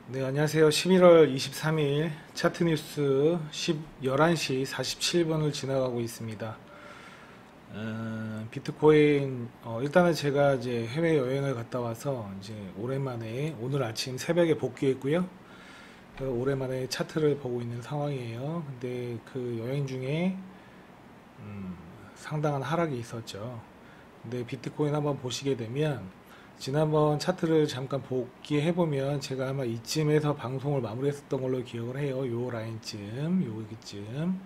네, 안녕하세요. 11월 23일 차트 뉴스 11시 47분을 지나가고 있습니다. 비트코인, 일단은 제가 이제 해외여행을 갔다 와서 이제 오랜만에 오늘 아침 새벽에 복귀했고요. 오랜만에 차트를 보고 있는 상황이에요. 근데 그 여행 중에 상당한 하락이 있었죠. 근데 비트코인 한번 보시게 되면 지난번 차트를 잠깐 복귀해보면 제가 아마 이쯤에서 방송을 마무리했었던 걸로 기억을 해요. 요 라인쯤, 여기쯤.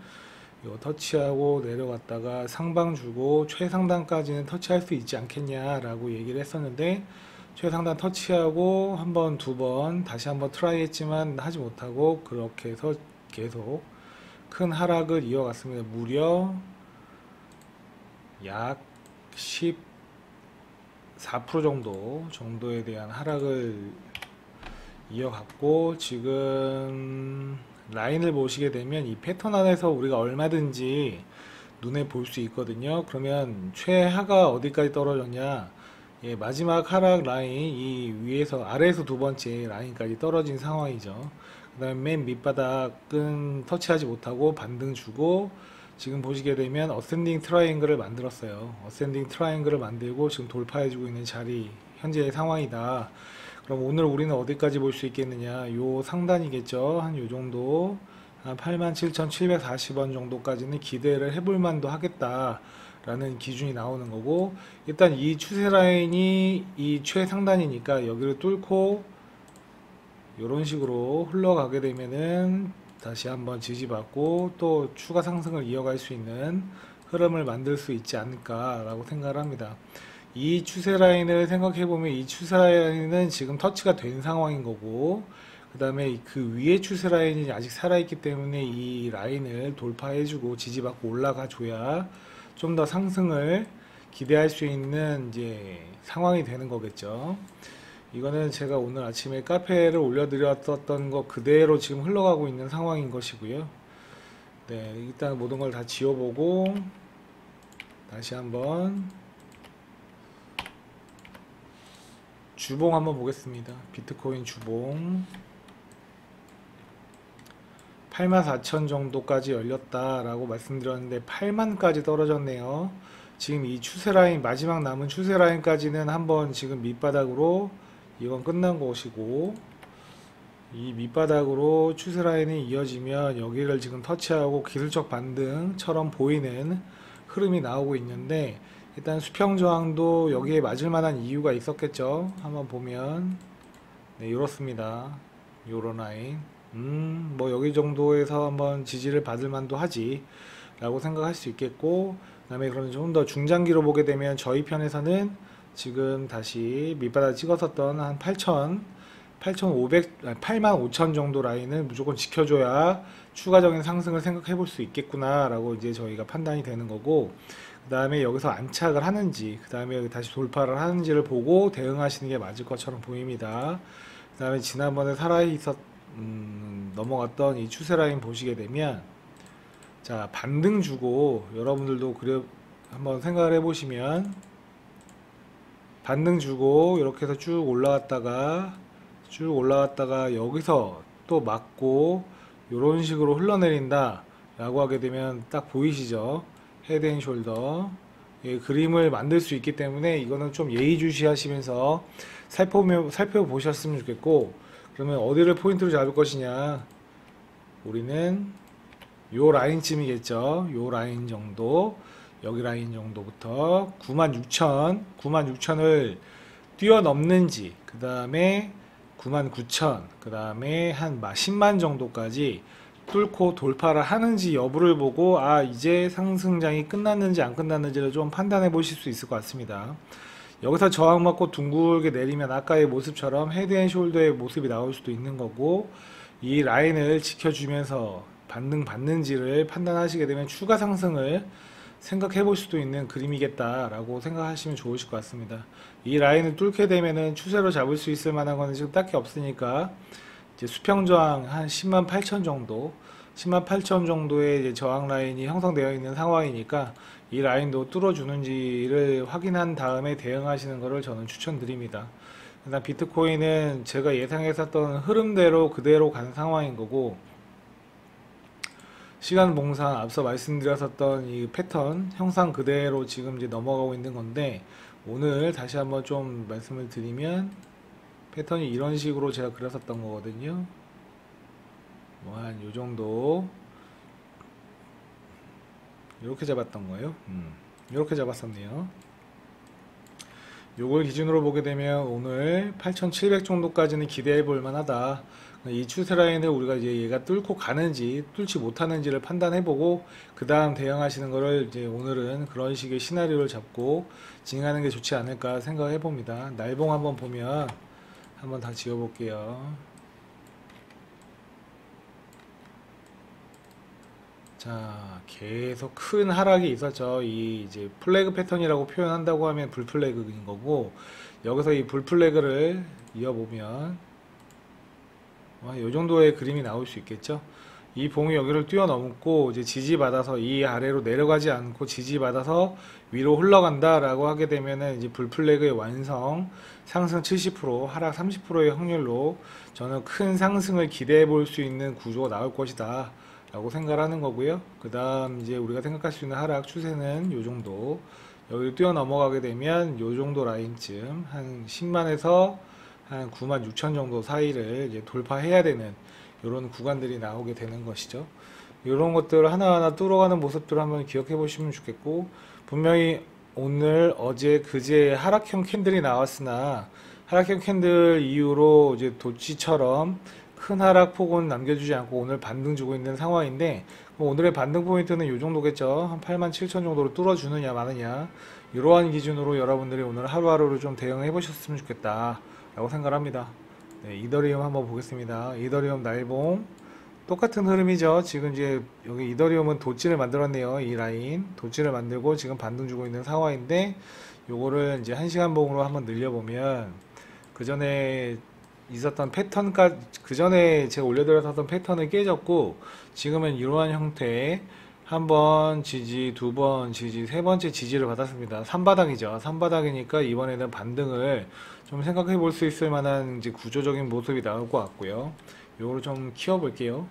요 터치하고 내려갔다가 상방 주고 최상단까지는 터치할 수 있지 않겠냐라고 얘기를 했었는데 최상단 터치하고 한 번, 두 번, 다시 한번 트라이 했지만 하지 못하고 그렇게 해서 계속 큰 하락을 이어갔습니다. 무려 약 4% 정도에 대한 하락을 이어갔고 지금 라인을 보시게 되면 이 패턴 안에서 우리가 얼마든지 눈에 볼 수 있거든요. 그러면 최하가 어디까지 떨어졌냐? 예, 마지막 하락 라인 이 위에서 아래에서 두 번째 라인까지 떨어진 상황이죠. 그 다음에 맨 밑바닥은 터치하지 못하고 반등 주고 지금 보시게 되면 어센딩 트라이앵글을 만들었어요. 어센딩 트라이앵글을 만들고 지금 돌파해주고 있는 자리 현재의 상황이다. 그럼 오늘 우리는 어디까지 볼 수 있겠느냐? 요 상단이겠죠. 한 요 정도 한 87,740원 정도까지는 기대를 해볼 만도 하겠다 라는 기준이 나오는 거고, 일단 이 추세 라인이 이 최상단이니까 여기를 뚫고 이런 식으로 흘러가게 되면은 다시 한번 지지받고 또 추가 상승을 이어갈 수 있는 흐름을 만들 수 있지 않을까 라고 생각을 합니다. 이 추세 라인을 생각해 보면 이 추세 라인은 지금 터치가 된 상황인 거고, 그 다음에 그 위에 추세 라인이 아직 살아있기 때문에 이 라인을 돌파해주고 지지받고 올라가 줘야 좀 더 상승을 기대할 수 있는 이제 상황이 되는 거겠죠. 이거는 제가 오늘 아침에 카페를 올려드렸던 거 그대로 지금 흘러가고 있는 상황인 것이고요. 네, 일단 모든 걸 다 지워보고 다시 한번 주봉 한번 보겠습니다. 비트코인 주봉 84,000 정도까지 열렸다라고 말씀드렸는데 8만까지 떨어졌네요. 지금 이 추세라인, 마지막 남은 추세라인까지는 한번 지금 밑바닥으로 이건 끝난 것이고, 이 밑바닥으로 추세라인이 이어지면 여기를 지금 터치하고 기술적 반등처럼 보이는 흐름이 나오고 있는데, 일단 수평저항도 여기에 맞을 만한 이유가 있었겠죠. 한번 보면 네, 이렇습니다. 요런 라인. 뭐 여기 정도에서 한번 지지를 받을 만도 하지 라고 생각할 수 있겠고, 그 다음에 그러면 좀 더 중장기로 보게 되면 저희 편에서는 지금 다시 밑바닥 찍었었던 한 85,000 정도 라인을 무조건 지켜줘야 추가적인 상승을 생각해 볼 수 있겠구나 라고 이제 저희가 판단이 되는 거고, 그 다음에 여기서 안착을 하는지 그 다음에 다시 돌파를 하는지를 보고 대응하시는 게 맞을 것처럼 보입니다. 그 다음에 지난번에 넘어갔던 이 추세 라인 보시게 되면 자, 반등 주고 여러분들도 그래 한번 생각을 해보시면 반등 주고 이렇게 해서 쭉 올라갔다가 여기서 또 맞고 이런 식으로 흘러내린다 라고 하게 되면 딱 보이시죠? 헤드앤숄더, 예, 그림을 만들 수 있기 때문에 이거는 좀 예의주시하시면서 살펴보셨으면 좋겠고, 그러면 어디를 포인트로 잡을 것이냐? 우리는 요 라인쯤이겠죠. 요 라인 정도, 여기 라인 정도부터 96,000을 뛰어넘는지, 그 다음에 99,000, 그 다음에 한 10만 정도까지 뚫고 돌파를 하는지 여부를 보고 이제 상승장이 끝났는지 안 끝났는지를 좀 판단해 보실 수 있을 것 같습니다. 여기서 저항 맞고 둥글게 내리면 아까의 모습처럼 헤드앤숄더의 모습이 나올 수도 있는 거고, 이 라인을 지켜주면서 반등 받는지를 판단하시게 되면 추가 상승을 생각해 볼 수도 있는 그림이겠다라고 생각하시면 좋으실 것 같습니다. 이 라인을 뚫게 되면은 추세로 잡을 수 있을 만한 거는 지금 딱히 없으니까 이제 수평저항 한 108,000 정도, 108,000 정도의 이제 저항 라인이 형성되어 있는 상황이니까 이 라인도 뚫어주는지를 확인한 다음에 대응하시는 것을 저는 추천드립니다. 일단 비트코인은 제가 예상했었던 흐름대로 그대로 간 상황인 거고, 시간 봉상 앞서 말씀드렸었던 이 패턴 형상 그대로 지금 이제 넘어가고 있는 건데, 오늘 다시 한번 좀 말씀을 드리면 패턴이 이런 식으로 제가 그렸었던 거거든요. 뭐 한 요 정도 이렇게 잡았던 거예요. 이렇게 잡았었네요. 요걸 기준으로 보게 되면 오늘 8,700 정도까지는 기대해 볼 만하다. 이 추세 라인을 우리가 이제 얘가 뚫고 가는지 뚫지 못하는지를 판단해 보고 그 다음 대응하시는 거를 이제 오늘은 그런 식의 시나리오를 잡고 진행하는 게 좋지 않을까 생각해 봅니다. 날봉 한번 보면 한번 다 지워 볼게요. 자, 계속 큰 하락이 있었죠. 이 이제 플래그 패턴이라고 표현한다고 하면 불플래그인 거고, 여기서 이 불플래그를 이어보면 이 정도의 그림이 나올 수 있겠죠. 이 봉이 여기를 뛰어넘고 이제 지지받아서 이 아래로 내려가지 않고 지지받아서 위로 흘러간다라고 하게 되면은 이제 불플래그의 완성, 상승 70%, 하락 30%의 확률로 저는 큰 상승을 기대해 볼 수 있는 구조가 나올 것이다 라고 생각을 하는 거고요. 그 다음 이제 우리가 생각할 수 있는 하락 추세는 요 정도, 여기를 뛰어넘어가게 되면 요 정도 라인쯤 한 10만에서 한 9만 6천 정도 사이를 이제 돌파해야 되는 이런 구간들이 나오게 되는 것이죠. 이런 것들 하나하나 뚫어가는 모습들을 한번 기억해 보시면 좋겠고, 분명히 오늘 어제 그제 하락형 캔들이 나왔으나 하락형 캔들 이후로 이제 도치처럼 큰 하락폭은 남겨주지 않고 오늘 반등 주고 있는 상황인데, 뭐 오늘의 반등 포인트는 이 정도겠죠. 한 8만 7천 정도로 뚫어주느냐 마느냐, 이러한 기준으로 여러분들이 오늘 하루하루를 좀 대응해 보셨으면 좋겠다 라고 생각을 합니다. 네, 이더리움 한번 보겠습니다. 이더리움 날봉 똑같은 흐름이죠. 지금 이제 여기 이더리움은 도치를 만들었네요. 이 라인 도치를 만들고 지금 반등 주고 있는 상황인데, 요거를 이제 1시간 봉으로 한번 늘려보면 그 전에 있었던 패턴까지, 그 전에 제가 올려드렸던 패턴을 깨졌고, 지금은 이러한 형태의 한 번 지지, 두 번 지지, 세 번째 지지를 받았습니다. 3바닥이죠. 3바닥이니까 이번에는 반등을 좀 생각해 볼 수 있을 만한 이제 구조적인 모습이 나올 것 같고요. 요거를 좀 키워 볼게요.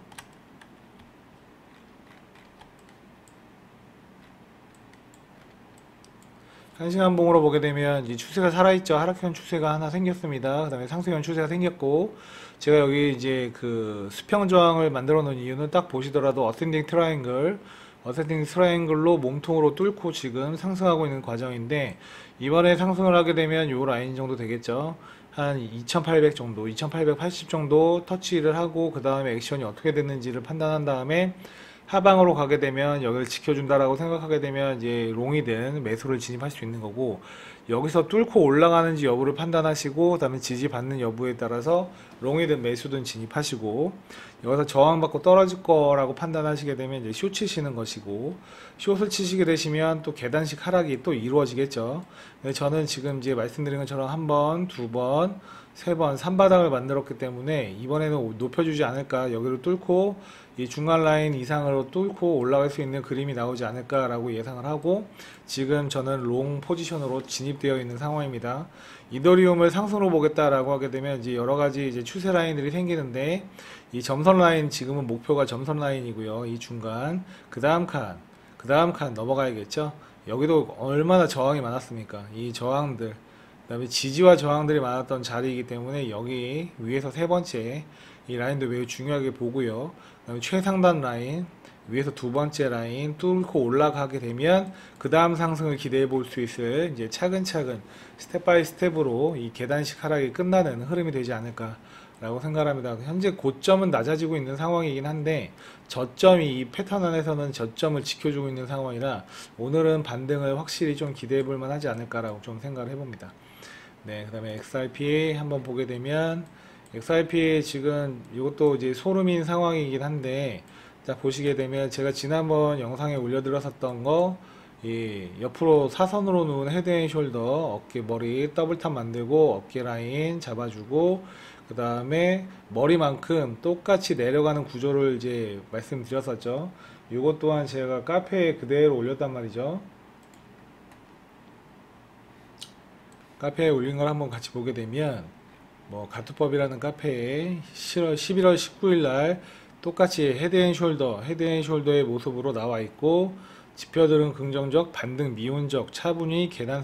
한시간 봉으로 보게 되면 이 추세가 살아있죠. 하락형 추세가 하나 생겼습니다. 그 다음에 상승형 추세가 생겼고, 제가 여기 이제 그 수평 저항을 만들어 놓은 이유는 딱 보시더라도 어센딩 트라이앵글로 몸통으로 뚫고 지금 상승하고 있는 과정인데, 이번에 상승을 하게 되면 요 라인 정도 되겠죠. 한 2800 정도, 2880 정도 터치를 하고 그 다음에 액션이 어떻게 됐는지를 판단한 다음에 하방으로 가게 되면 여기를 지켜준다라고 생각하게 되면 이제 롱이든 매수를 진입할 수 있는 거고, 여기서 뚫고 올라가는지 여부를 판단하시고 그 다음에 지지받는 여부에 따라서 롱이든 매수든 진입하시고, 여기서 저항받고 떨어질 거라고 판단하시게 되면 이제 숏 치시는 것이고, 숏을 치시게 되시면 또 계단식 하락이 또 이루어지겠죠. 저는 지금 이제 말씀드린 것처럼 한 번, 두 번, 세 번, 3바닥을 만들었기 때문에 이번에는 높여주지 않을까, 여기를 뚫고 이 중간 라인 이상으로 뚫고 올라갈 수 있는 그림이 나오지 않을까라고 예상을 하고, 지금 저는 롱 포지션으로 진입되어 있는 상황입니다. 이더리움을 상승으로 보겠다라고 하게 되면 이제 여러 가지 이제 추세 라인들이 생기는데, 이 점선 라인 지금은 목표가 점선 라인이고요. 이 중간 그 다음 칸 넘어가야겠죠. 여기도 얼마나 저항이 많았습니까? 이 저항들, 그 다음에 지지와 저항들이 많았던 자리이기 때문에 여기 위에서 세 번째 이 라인도 매우 중요하게 보고요. 그다음에 최상단 라인, 위에서 두 번째 라인 뚫고 올라가게 되면 그 다음 상승을 기대해 볼 수 있을 이제 차근차근 스텝 바이 스텝으로 이 계단식 하락이 끝나는 흐름이 되지 않을까 라고 생각합니다. 현재 고점은 낮아지고 있는 상황이긴 한데, 저점이 이 패턴 안에서는 저점을 지켜주고 있는 상황이라 오늘은 반등을 확실히 좀 기대해 볼 만하지 않을까라고 좀 생각을 해봅니다. 네, 그 다음에 XRP 한번 보게 되면, XRP 지금 이것도 이제 소름인 상황이긴 한데, 자 보시게 되면 제가 지난번 영상에 올려드렸었던 거, 이 옆으로 사선으로 누운 헤드앤숄더 어깨 머리 더블탑 만들고 어깨 라인 잡아주고, 그 다음에 머리만큼 똑같이 내려가는 구조를 이제 말씀드렸었죠. 이것 또한 제가 카페에 그대로 올렸단 말이죠. 카페에 올린 걸 한번 같이 보게 되면, 뭐 가투법이라는 카페에 11월 19일 날 똑같이 헤드앤숄더의 모습으로 나와 있고, 지표들은 긍정적, 반등 미온적, 차분히 계단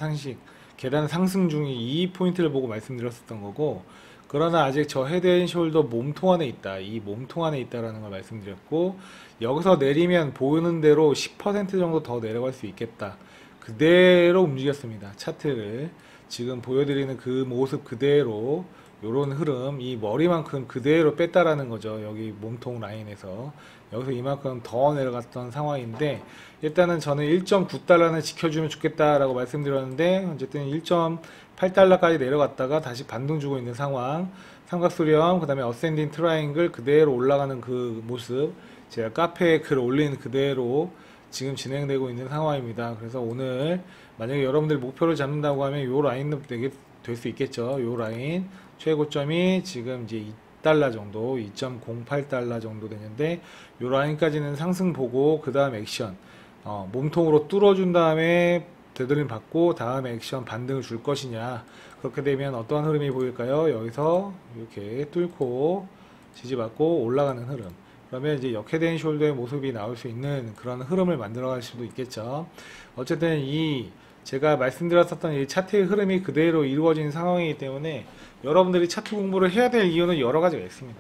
상승 중이 이 포인트를 보고 말씀드렸었던 거고, 그러나 아직 저 헤드앤숄더 몸통 안에 있다, 이 몸통 안에 있다라는 걸 말씀드렸고, 여기서 내리면 보이는 대로 10% 정도 더 내려갈 수 있겠다, 그대로 움직였습니다. 차트를 지금 보여드리는 그 모습 그대로 요런 흐름, 이 머리만큼 그대로 뺐다라는 거죠. 여기 몸통 라인에서 여기서 이만큼 더 내려갔던 상황인데, 일단은 저는 1.9달러는 지켜주면 좋겠다라고 말씀드렸는데, 어쨌든 1.8달러까지 내려갔다가 다시 반등 주고 있는 상황, 삼각수렴, 그 다음에 어센딩 트라이앵글 그대로 올라가는 그 모습, 제가 카페에 글 올린 그대로 지금 진행되고 있는 상황입니다. 그래서 오늘 만약에 여러분들 목표를 잡는다고 하면 요 라인은 되게 될 수 있겠죠. 요 라인 최고점이 지금 이제 2달러 정도, 2.08달러 정도 되는데, 요 라인까지는 상승 보고 그 다음 액션, 몸통으로 뚫어준 다음에 되돌림 받고 다음 액션 반등을 줄 것이냐. 그렇게 되면 어떠한 흐름이 보일까요? 여기서 이렇게 뚫고 지지받고 올라가는 흐름, 그러면 이제 역헤드앤숄더의 모습이 나올 수 있는 그런 흐름을 만들어 갈 수도 있겠죠. 어쨌든 이 제가 말씀드렸었던 이 차트의 흐름이 그대로 이루어진 상황이기 때문에 여러분들이 차트 공부를 해야 될 이유는 여러 가지가 있습니다.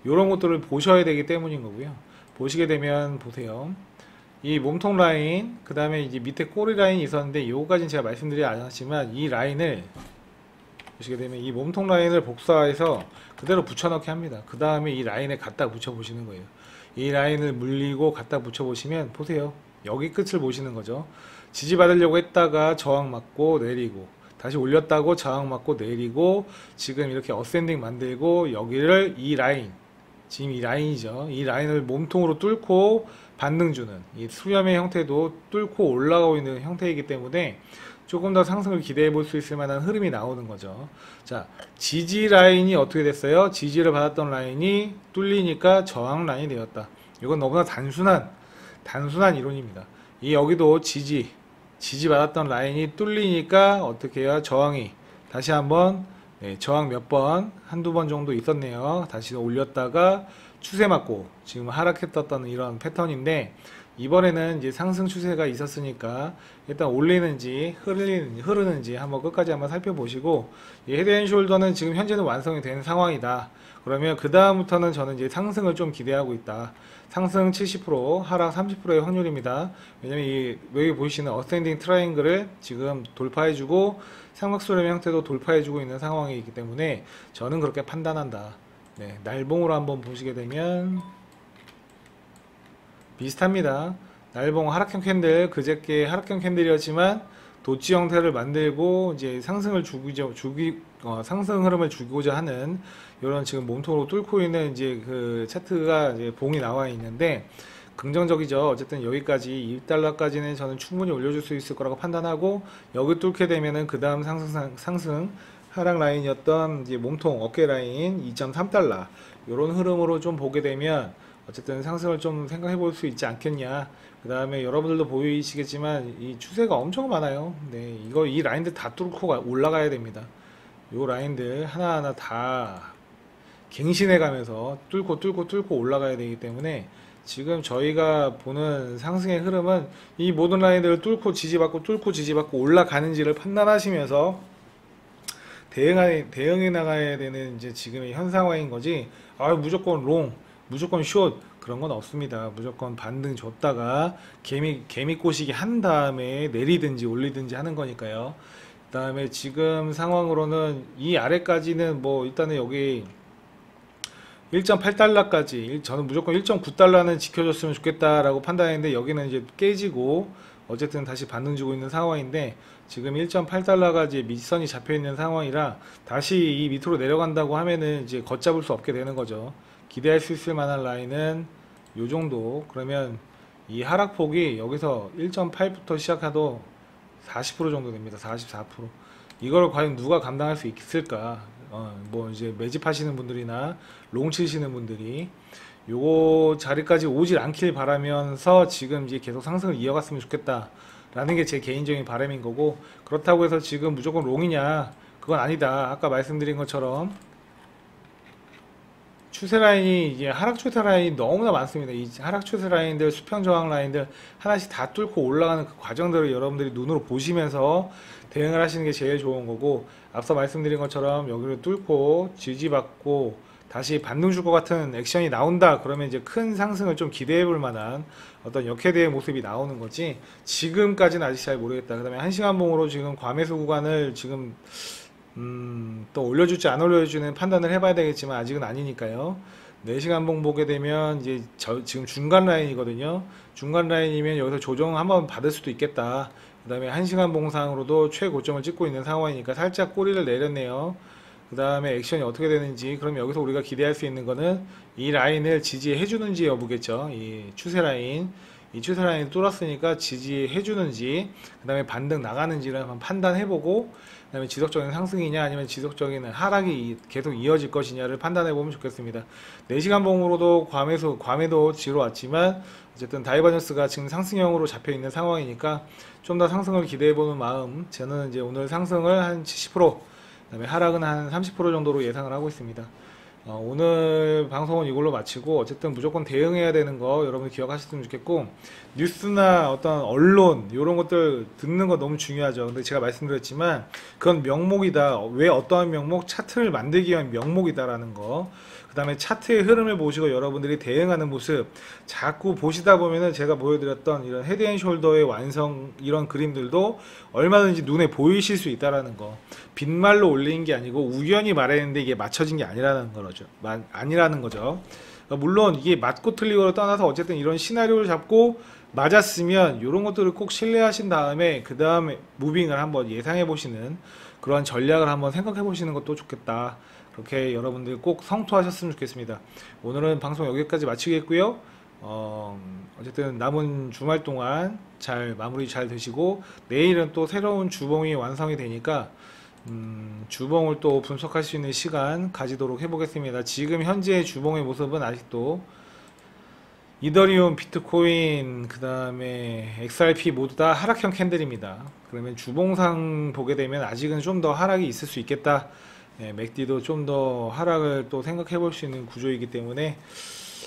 이런 것들을 보셔야 되기 때문인 거고요. 보시게 되면 보세요. 이 몸통 라인, 그 다음에 이제 밑에 꼬리 라인이 있었는데, 요거까지는 제가 말씀드리지 않았지만, 이 라인을 보시게 되면 이 몸통 라인을 복사해서 그대로 붙여넣기 합니다. 그 다음에 이 라인에 갖다 붙여 보시는 거예요. 이 라인을 물리고 갖다 붙여 보시면 보세요. 여기 끝을 보시는 거죠. 지지받으려고 했다가 저항 맞고 내리고, 다시 올렸다고 저항 맞고 내리고, 지금 이렇게 어센딩 만들고, 여기를 이 라인, 지금 이 라인이죠. 이 라인을 몸통으로 뚫고 반등 주는 이 수렴의 형태도 뚫고 올라가고 있는 형태이기 때문에 조금 더 상승을 기대해 볼 수 있을 만한 흐름이 나오는 거죠. 자, 지지 라인이 어떻게 됐어요? 지지를 받았던 라인이 뚫리니까 저항 라인이 되었다. 이건 너무나 단순한 이론입니다. 이 여기도 지지 받았던 라인이 뚫리니까 어떻게 해요? 저항이 다시 한번, 저항 몇 번, 한두 번 정도 있었네요. 다시 올렸다가 추세 맞고 지금 하락했던 이런 패턴인데, 이번에는 이제 상승 추세가 있었으니까 일단 올리는지 흐르는지 한번 끝까지 한번 살펴보시고, 헤드앤숄더는 지금 현재는 완성이 된 상황이다. 그러면 그 다음부터는 저는 이제 상승을 좀 기대하고 있다. 상승 70%, 하락 30%의 확률입니다. 왜냐면 여기 보이시는 어센딩 트라이앵글을 지금 돌파해주고 삼각수렴 형태도 돌파해주고 있는 상황이기 때문에 저는 그렇게 판단한다. 네, 날봉으로 한번 보시게 되면 비슷합니다. 날봉 하락형 캔들, 그저께 하락형 캔들이었지만 도치 형태를 만들고 이제 상승 흐름을 주고자 하는 이런 지금 몸통으로 뚫고 있는 이제 그 차트가 이제 봉이 나와 있는데, 긍정적이죠. 어쨌든 여기까지 1달러까지는 저는 충분히 올려줄 수 있을 거라고 판단하고, 여기 뚫게 되면은 그 다음 상승 하락 라인이었던 이제 몸통 어깨 라인 2.3달러 이런 흐름으로 좀 보게 되면 어쨌든 상승을 좀 생각해 볼 수 있지 않겠냐. 그 다음에 여러분들도 보이시겠지만 이 추세가 엄청 많아요. 네, 이 라인들 다 뚫고 올라가야 됩니다. 요 라인들 하나하나 다 갱신해 가면서 뚫고 올라가야 되기 때문에, 지금 저희가 보는 상승의 흐름은 이 모든 라인들을 뚫고 지지받고 올라가는지를 판단하시면서 대응해 나가야 되는 이제 지금의 현 상황인 거지, 무조건 롱, 무조건 숏, 그런 건 없습니다. 무조건 반등 줬다가 개미 꼬시기 한 다음에 내리든지 올리든지 하는 거니까요. 그 다음에 지금 상황으로는 이 아래까지는 뭐 일단은 여기 1.8달러까지 저는 무조건 1.9달러는 지켜줬으면 좋겠다라고 판단했는데, 여기는 이제 깨지고 어쨌든 다시 반등 주고 있는 상황인데, 지금 1.8달러가 이제 밑선이 잡혀 있는 상황이라 다시 이 밑으로 내려간다고 하면은 이제 걷잡을 수 없게 되는 거죠. 기대할 수 있을 만한 라인은 요 정도. 그러면 이 하락폭이 여기서 1.8부터 시작해도 40% 정도 됩니다. 44%. 이걸 과연 누가 감당할 수 있을까? 뭐 이제 매집하시는 분들이나 롱 치시는 분들이 요거 자리까지 오질 않길 바라면서 지금 이제 계속 상승을 이어갔으면 좋겠다 라는 게 제 개인적인 바람인 거고, 그렇다고 해서 지금 무조건 롱이냐, 그건 아니다. 아까 말씀드린 것처럼 추세 라인이 이제 하락 추세 라인이 너무나 많습니다. 이 하락 추세 라인들, 수평 저항 라인들 하나씩 다 뚫고 올라가는 그 과정들을 여러분들이 눈으로 보시면서 대응을 하시는 게 제일 좋은 거고, 앞서 말씀드린 것처럼 여기를 뚫고 지지받고 다시 반등 줄 것 같은 액션이 나온다 그러면 이제 큰 상승을 좀 기대해 볼 만한 어떤 역회대의 모습이 나오는 거지, 지금까지는 아직 잘 모르겠다. 그 다음에 1시간 봉으로 지금 과매수 구간을 지금 또 올려줄지 안 올려줄지는 판단을 해봐야 되겠지만 아직은 아니니까요. 4시간 봉 보게 되면 이제 지금 중간 라인이거든요. 중간 라인이면 여기서 조정 한번 받을 수도 있겠다. 그 다음에 1시간 봉상으로도 최고점을 찍고 있는 상황이니까 살짝 꼬리를 내렸네요. 그 다음에 액션이 어떻게 되는지, 그럼 여기서 우리가 기대할 수 있는 거는 이 라인을 지지해 주는지 여부겠죠. 이 추세 라인, 이 추세 라인을 뚫었으니까 지지해 주는지, 그 다음에 반등 나가는지를 한번 판단해보고, 그 다음에 지속적인 상승이냐 아니면 지속적인 하락이 계속 이어질 것이냐를 판단해보면 좋겠습니다. 4시간 봉으로도 과매도 지로 왔지만 어쨌든 다이버전스가 지금 상승형으로 잡혀있는 상황이니까 좀 더 상승을 기대해보는 마음, 저는 이제 오늘 상승을 한 70%, 그다음에 하락은 한 30% 정도로 예상을 하고 있습니다. 오늘 방송은 이걸로 마치고, 어쨌든 무조건 대응해야 되는 거 여러분 기억하셨으면 좋겠고, 뉴스나 어떤 언론 이런 것들 듣는 거 너무 중요하죠. 근데 제가 말씀드렸지만 그건 명목이다. 왜 어떠한 명목? 차트를 만들기 위한 명목이다라는 거. 그 다음에 차트의 흐름을 보시고 여러분들이 대응하는 모습 자꾸 보시다 보면은 제가 보여드렸던 이런 헤드앤숄더의 완성, 이런 그림들도 얼마든지 눈에 보이실 수 있다라는 거. 빈말로 올린 게 아니고 우연히 말했는데 이게 맞춰진 게 아니라는 거죠. 물론 이게 맞고 틀리고를 떠나서 어쨌든 이런 시나리오를 잡고 맞았으면 이런 것들을 꼭 신뢰하신 다음에 그 다음에 무빙을 한번 예상해 보시는 그런 전략을 한번 생각해 보시는 것도 좋겠다. 그렇게 여러분들 꼭 성토하셨으면 좋겠습니다. 오늘은 방송 여기까지 마치겠고요. 어쨌든 남은 주말 동안 잘 마무리 잘 되시고, 내일은 또 새로운 주봉이 완성이 되니까 주봉을 또 분석할 수 있는 시간 가지도록 해보겠습니다. 지금 현재의 주봉의 모습은 아직도 이더리움, 비트코인, 그 다음에 XRP 모두 다 하락형 캔들입니다. 그러면 주봉상 보게 되면 아직은 좀 더 하락이 있을 수 있겠다. 맥디도 좀 더 하락을 또 생각해 볼 수 있는 구조이기 때문에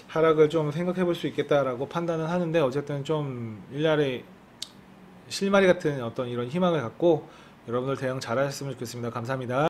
하락을 좀 생각해 볼 수 있겠다라고 판단은 하는데, 어쨌든 좀 일날의 실마리 같은 어떤 이런 희망을 갖고 여러분들 대응 잘 하셨으면 좋겠습니다. 감사합니다.